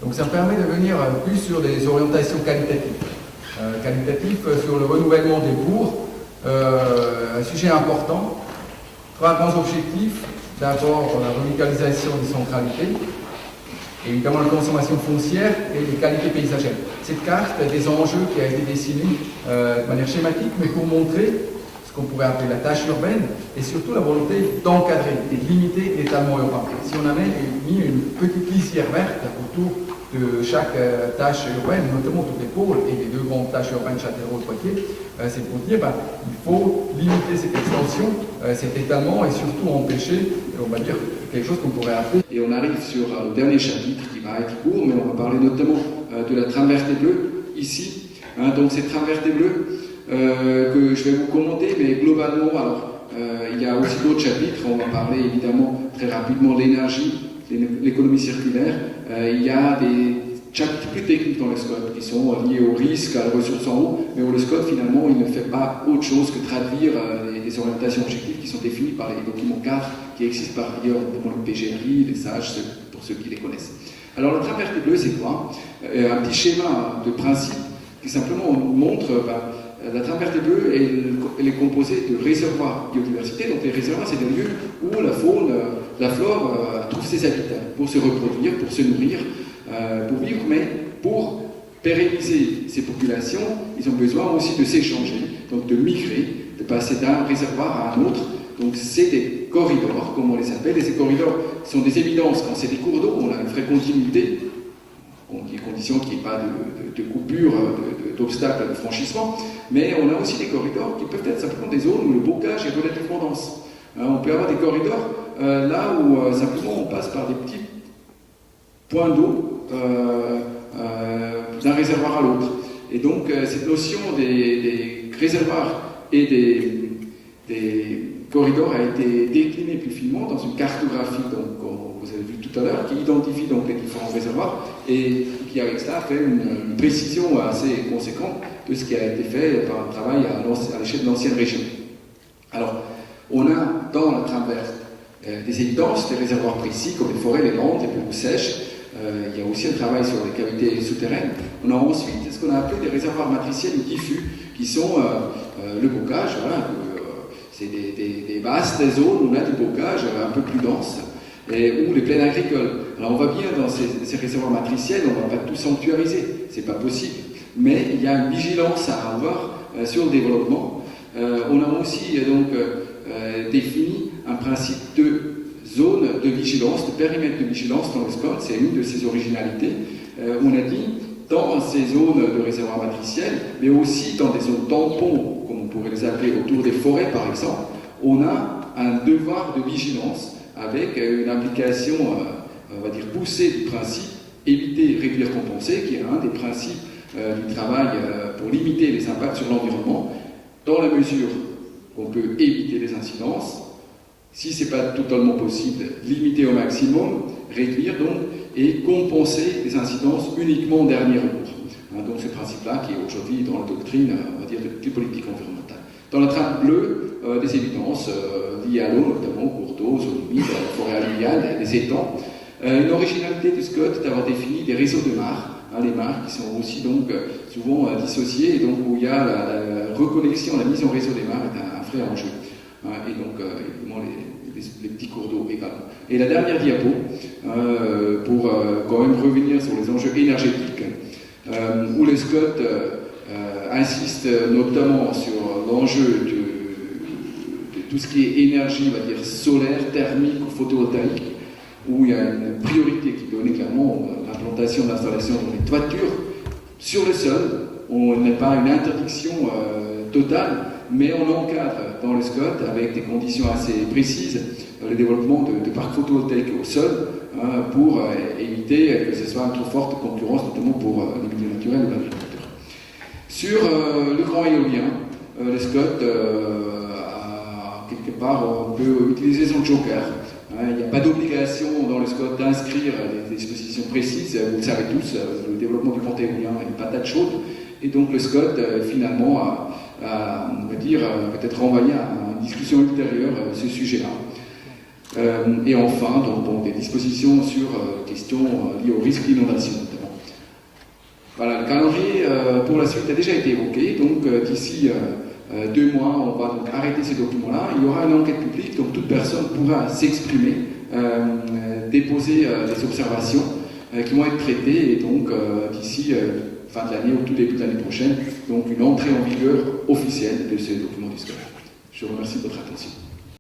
Donc ça me permet de venir plus sur des orientations qualitatives. Qualitatives sur le renouvellement des bourgs, un sujet important. Trois grands objectifs. D'abord la revitalisation des centralités, et évidemment la consommation foncière et les qualités paysagères. Cette carte a des enjeux qui a été dessinée de manière schématique, mais pour montrer ce qu'on pourrait appeler la tâche urbaine, et surtout la volonté d'encadrer et de limiter l'étalement urbain. Si on avait mis une petite lisière verte autour de chaque tâche urbaine, notamment tous les pôles et les deux grandes tâches urbaines, Châtellerault et Poitiers, c'est pour dire il faut limiter cette extension, cet étalement et surtout empêcher, on va dire, quelque chose qu'on pourrait appeler. Et on arrive sur le dernier chapitre qui va être court, mais on va parler notamment de la trame verte et bleue ici. Donc cette trame verte et bleue que je vais vous commenter, mais globalement, alors il y a aussi d'autres chapitres. On va parler évidemment très rapidement de l'énergie, l'économie circulaire. Il y a des chapitres plus techniques dans le SCOT qui sont liés au risque, à la ressource en eau, mais où le SCOT finalement il ne fait pas autre chose que traduire des orientations objectives qui sont définies par les documents cadres qui existent par ailleurs, notamment le PGRI, les SAGE, pour ceux qui les connaissent. Alors le trame verte et bleu, c'est quoi? Un petit schéma de principe qui simplement montre la trame verte et bleue, elle est composée de réservoirs biodiversité. Donc les réservoirs, c'est des lieux où la faune, la flore trouve ses habitats pour se reproduire, pour se nourrir, pour vivre, mais pour pérenniser ces populations, ils ont besoin aussi de s'échanger, donc de migrer, de passer d'un réservoir à un autre. Donc c'est des corridors, comme on les appelle, et ces corridors sont des évidences. Quand c'est des cours d'eau, on a une vraie continuité, des conditions qu'il n'y ait pas de coupure, d'obstacles, de franchissement, mais on a aussi des corridors qui peuvent être simplement des zones où le bocage est relativement dense. On peut avoir des corridors là où simplement on passe par des petits points d'eau d'un réservoir à l'autre. Et donc cette notion des réservoirs et des corridors a été déclinée plus finement dans une cartographie, donc, comme vous avez vu tout à l'heure, qui identifie donc les différents réservoirs et qui avec cela fait une précision assez conséquente de ce qui a été fait par un travail à l'échelle de l'ancienne région. Alors, on a dans la trame verte des évidences, des réservoirs précis comme les forêts, les landes, les pelouses sèches. Il y a aussi un travail sur les cavités souterraines. On a ensuite ce qu'on a appelé des réservoirs matriciels ou diffus, qui sont le bocage, voilà, c'est des vastes zones où on a du bocage un peu plus dense, ou les plaines agricoles. Alors on va bien dans ces réservoirs matriciels, on ne va pas tout sanctuariser, c'est pas possible, mais il y a une vigilance à avoir sur le développement. On a aussi donc défini un principe de zone de vigilance, de périmètre de vigilance dans le SCOT, c'est une de ses originalités. On a dit, dans ces zones de réservoirs matriciels, mais aussi dans des zones tampons, comme on pourrait les appeler autour des forêts par exemple, on a un devoir de vigilance avec une application, on va dire, poussée du principe éviter, réduire, compenser, qui est un des principes du travail pour limiter les impacts sur l'environnement, dans la mesure qu'on peut éviter les incidences. Si ce n'est pas totalement possible, limiter au maximum, réduire donc, et compenser les incidences uniquement en dernier recours. Donc ce principe-là qui est aujourd'hui dans la doctrine, on va dire, de politique environnementale. Dans la trame bleue, des évidences liées à l'eau, notamment cours d'eau, zones humides, forêts alluviales, des étangs. Une originalité du SCOT d'avoir défini des réseaux de mares, les mares qui sont aussi donc souvent dissociées, et donc où il y a la reconnexion, la mise en réseau des mares est un vrai enjeu. Et donc évidemment les petits cours d'eau également. Et la dernière diapo, pour quand même revenir sur les enjeux énergétiques, où le SCOT insiste notamment sur l'enjeu de tout ce qui est énergie, on va dire solaire, thermique ou photovoltaïque, où il y a une priorité qui est donnée clairement à l'implantation d'installations dans les toitures sur le sol. On n'est pas une interdiction totale, mais on encadre dans le SCOT avec des conditions assez précises le développement de parcs photovoltaïques au sol pour éviter que ce soit une trop forte concurrence, notamment pour les milieux naturels ou l'agriculture. Sur le grand éolien, le SCOT, quelque part, on peut utiliser son joker. Il n'y a pas d'obligation dans le SCOT d'inscrire des dispositions précises, vous le savez tous, le développement du grand éolien est une patate chaude, et donc le SCOT finalement on va dire, peut-être renvoyer à une discussion ultérieure ce sujet-là. Et enfin, donc, des dispositions sur questions liées au risque d'inondation. Voilà, le calendrier pour la suite a déjà été évoqué, donc d'ici 2 mois, on va donc arrêter ces documents-là. Il y aura une enquête publique, donc toute personne pourra s'exprimer, déposer des observations qui vont être traitées, et donc d'ici fin de l'année ou tout début de l'année prochaine, donc une entrée en vigueur officielle de ces documents discours. Je vous remercie de votre attention.